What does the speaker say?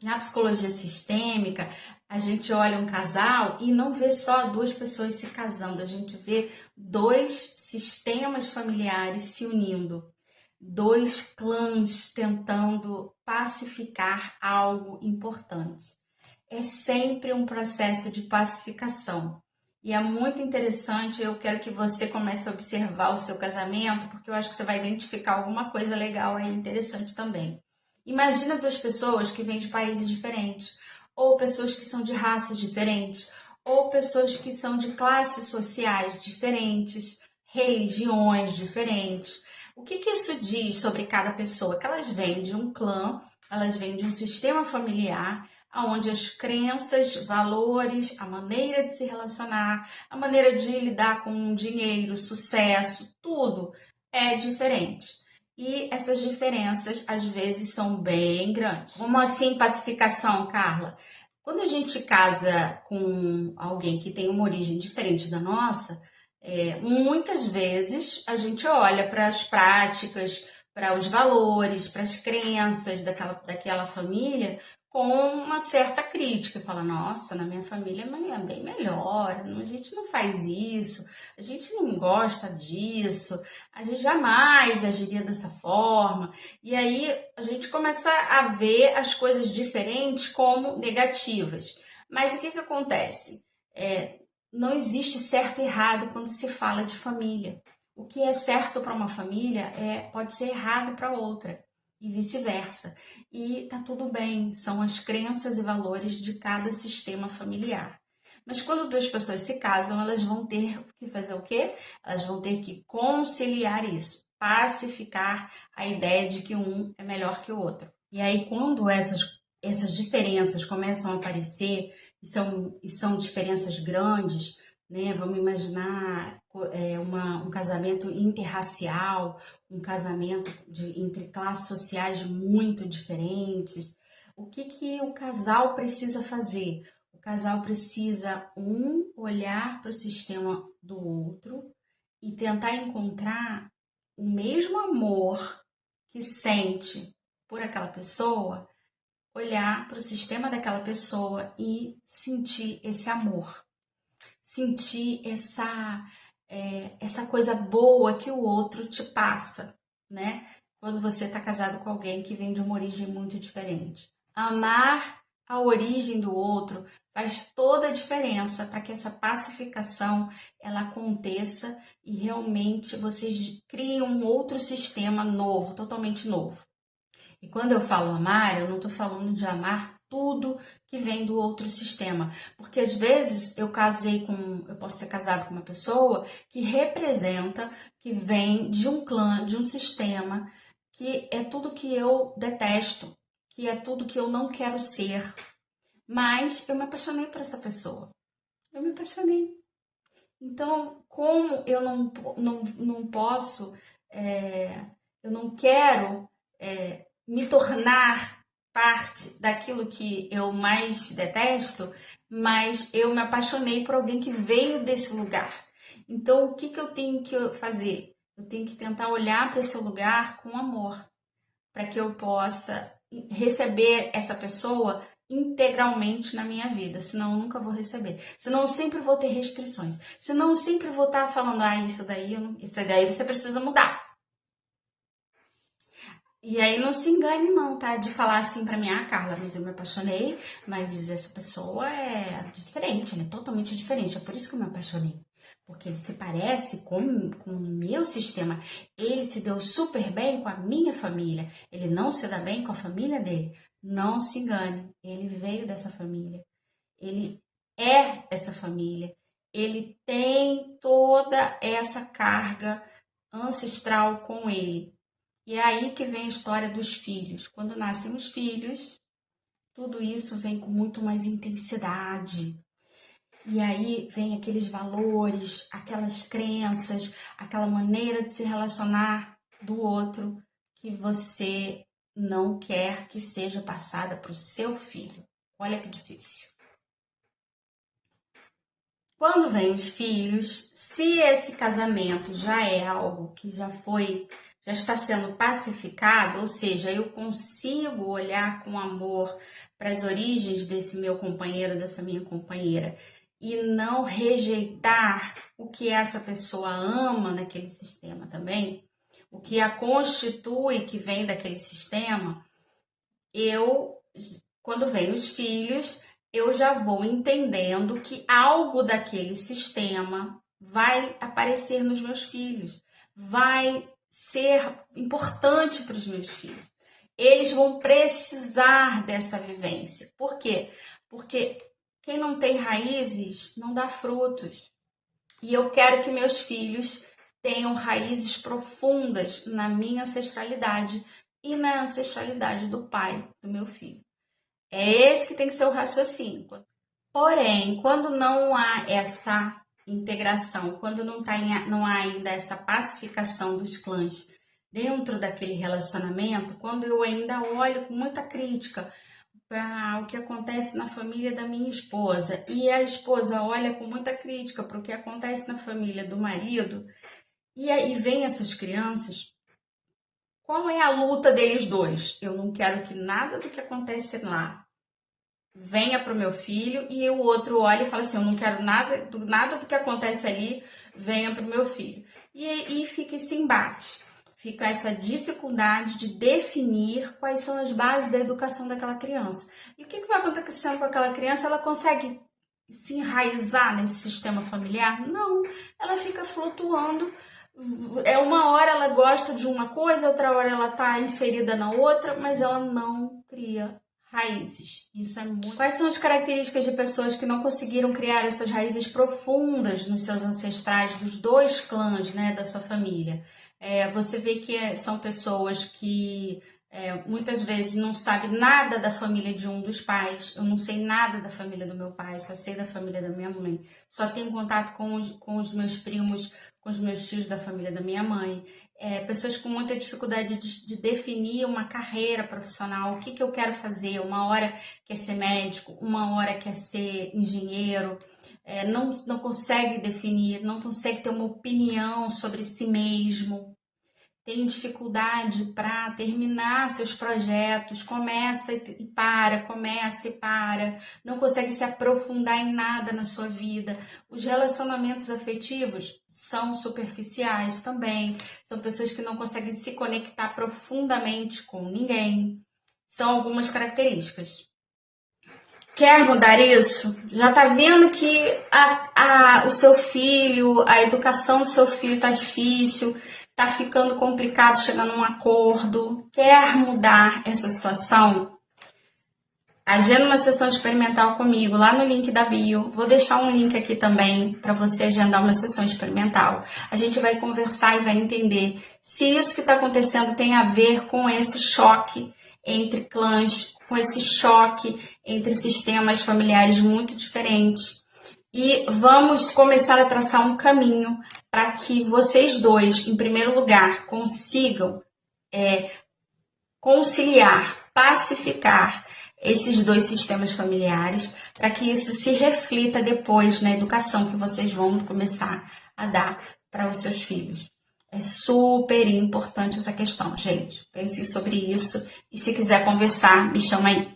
Na psicologia sistêmica, a gente olha um casal e não vê só duas pessoas se casando, a gente vê dois sistemas familiares se unindo, dois clãs tentando pacificar algo importante. É sempre um processo de pacificação. E é muito interessante, eu quero que você comece a observar o seu casamento, porque eu acho que você vai identificar alguma coisa legal aí interessante também. Imagina duas pessoas que vêm de países diferentes, ou pessoas que são de raças diferentes, ou pessoas que são de classes sociais diferentes, religiões diferentes. O que isso diz sobre cada pessoa? Que elas vêm de um clã, elas vêm de um sistema familiar, onde as crenças, valores, a maneira de se relacionar, a maneira de lidar com dinheiro, sucesso, tudo é diferente. E essas diferenças, às vezes, são bem grandes. Como assim pacificação, Carla? Quando a gente casa com alguém que tem uma origem diferente da nossa, muitas vezes a gente olha para as práticas, para os valores, para as crenças daquela família com uma certa crítica, fala, nossa, na minha família é bem melhor, a gente não faz isso, a gente não gosta disso, a gente jamais agiria dessa forma, e aí a gente começa a ver as coisas diferentes como negativas. Mas o que acontece? Não existe certo e errado quando se fala de família. O que é certo para uma família pode ser errado para outra e vice-versa. E tá tudo bem, são as crenças e valores de cada sistema familiar. Mas quando duas pessoas se casam, elas vão ter que fazer o quê? Elas vão ter que conciliar isso, pacificar a ideia de que um é melhor que o outro. E aí, quando essas diferenças começam a aparecer, e são diferenças grandes, né? Vamos imaginar um casamento interracial, um casamento entre classes sociais muito diferentes. O que o casal precisa fazer? O casal precisa olhar para o sistema do outro e tentar encontrar o mesmo amor que sente por aquela pessoa, olhar para o sistema daquela pessoa e sentir esse amor, sentir essa coisa boa que o outro te passa, né? Quando você está casado com alguém que vem de uma origem muito diferente. Amar a origem do outro faz toda a diferença para que essa pacificação ela aconteça e realmente vocês criem um outro sistema novo, totalmente novo. E quando eu falo amar, eu não estou falando de amar tudo que vem do outro sistema. Porque às vezes eu posso ter casado com uma pessoa que representa, que vem de um clã, de um sistema, que é tudo que eu detesto, que é tudo que eu não quero ser. Mas eu me apaixonei por essa pessoa. Eu me apaixonei. Então, como eu não posso, eu não quero me tornar parte daquilo que eu mais detesto, mas eu me apaixonei por alguém que veio desse lugar. Então, o que eu tenho que fazer? Eu tenho que tentar olhar para esse lugar com amor, para que eu possa receber essa pessoa integralmente na minha vida, senão eu nunca vou receber. Senão eu sempre vou ter restrições. Senão eu sempre vou estar falando, isso daí você precisa mudar. E aí não se engane não, tá? De falar assim pra mim, Carla, mas eu me apaixonei, mas essa pessoa é diferente, ela é totalmente diferente, é por isso que eu me apaixonei. Porque ele se parece com o meu sistema, ele se deu super bem com a minha família, ele não se dá bem com a família dele. Não se engane, ele veio dessa família, ele é essa família, ele tem toda essa carga ancestral com ele. E é aí que vem a história dos filhos. Quando nascem os filhos, tudo isso vem com muito mais intensidade. E aí vem aqueles valores, aquelas crenças, aquela maneira de se relacionar do outro que você não quer que seja passada para o seu filho. Olha que difícil. Quando vem os filhos, se esse casamento já é algo que já foi já está sendo pacificado, ou seja, eu consigo olhar com amor para as origens desse meu companheiro, dessa minha companheira, e não rejeitar o que essa pessoa ama naquele sistema também, o que a constitui, que vem daquele sistema, quando vem os filhos, eu já vou entendendo que algo daquele sistema vai aparecer nos meus filhos, vai ser importante para os meus filhos. Eles vão precisar dessa vivência. Por quê? Porque quem não tem raízes não dá frutos. E eu quero que meus filhos tenham raízes profundas na minha ancestralidade e na ancestralidade do pai do meu filho. É esse que tem que ser o raciocínio. Porém, quando não há essa integração, quando não há ainda essa pacificação dos clãs dentro daquele relacionamento, quando eu ainda olho com muita crítica para o que acontece na família da minha esposa e a esposa olha com muita crítica para o que acontece na família do marido, e aí vem essas crianças, qual é a luta deles dois? Eu não quero que nada do que acontece lá venha para o meu filho, e o outro olha e fala assim, eu não quero nada do que acontece ali venha para o meu filho. E fica esse embate, fica essa dificuldade de definir quais são as bases da educação daquela criança. E o que vai acontecendo com aquela criança? Ela consegue se enraizar nesse sistema familiar? Não, ela fica flutuando. Uma hora ela gosta de uma coisa, outra hora ela está inserida na outra, mas ela não cria raízes. Isso é muito... Quais são as características de pessoas que não conseguiram criar essas raízes profundas nos seus ancestrais, dos dois clãs, né, da sua família? Você vê que são pessoas que muitas vezes não sabem nada da família de um dos pais. Eu não sei nada da família do meu pai, só sei da família da minha mãe. Só tenho contato com os meus primos, com os meus tios da família da minha mãe. Pessoas com muita dificuldade de definir uma carreira profissional. O que eu quero fazer? Uma hora quer ser médico, uma hora quer ser engenheiro. Não consegue definir, não consegue ter uma opinião sobre si mesmo. Tem dificuldade para terminar seus projetos, começa e para, não consegue se aprofundar em nada na sua vida. Os relacionamentos afetivos são superficiais também, são pessoas que não conseguem se conectar profundamente com ninguém. São algumas características. Quer mudar isso? Já está vendo que o seu filho, a educação do seu filho está difícil, está ficando complicado chegar num acordo? Quer mudar essa situação? Agenda uma sessão experimental comigo lá no link da bio. Vou deixar um link aqui também para você agendar uma sessão experimental. A gente vai conversar e vai entender se isso que está acontecendo tem a ver com esse choque entre clãs, com esse choque entre sistemas familiares muito diferentes. E vamos começar a traçar um caminho para que vocês dois, em primeiro lugar, consigam conciliar, pacificar esses dois sistemas familiares, para que isso se reflita depois na educação que vocês vão começar a dar para os seus filhos. É super importante essa questão, gente. Pense sobre isso e se quiser conversar, me chama aí.